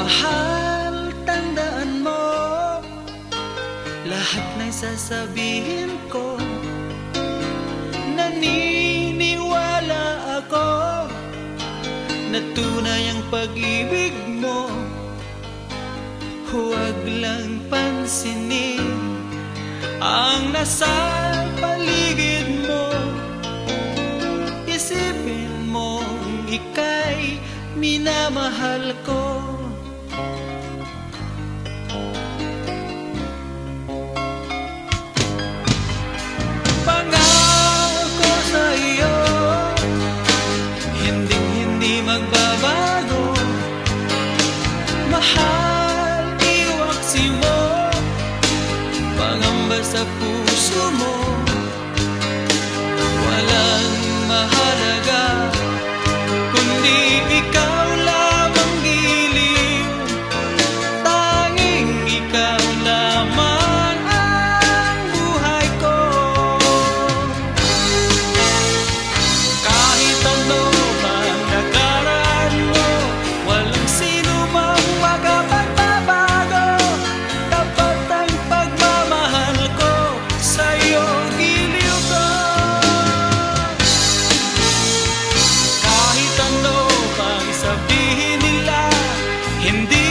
Mahal, tandaan mo lahat na sasabihin ko. Naniniwala ako na tunay ang pag-ibig mo. Huwag lang pansinin ang nasa paligid mo. Isipin mong ika'y minamahal ko. Pangako sa iyo, hinding-hindi magbabago. Mahal, iwaksi mo, pangamba sa puso mo. Walang mahalaga kundi ikaw lamang giliw. Tanging ikaw lamang ang buhay ko. Kahit ano man nakaraan mo, walang sino mang makapagbabago. Tapat ang pagmamahal ko sa'yo, giliw ko. Kahit ano pang sabihin nila, hindi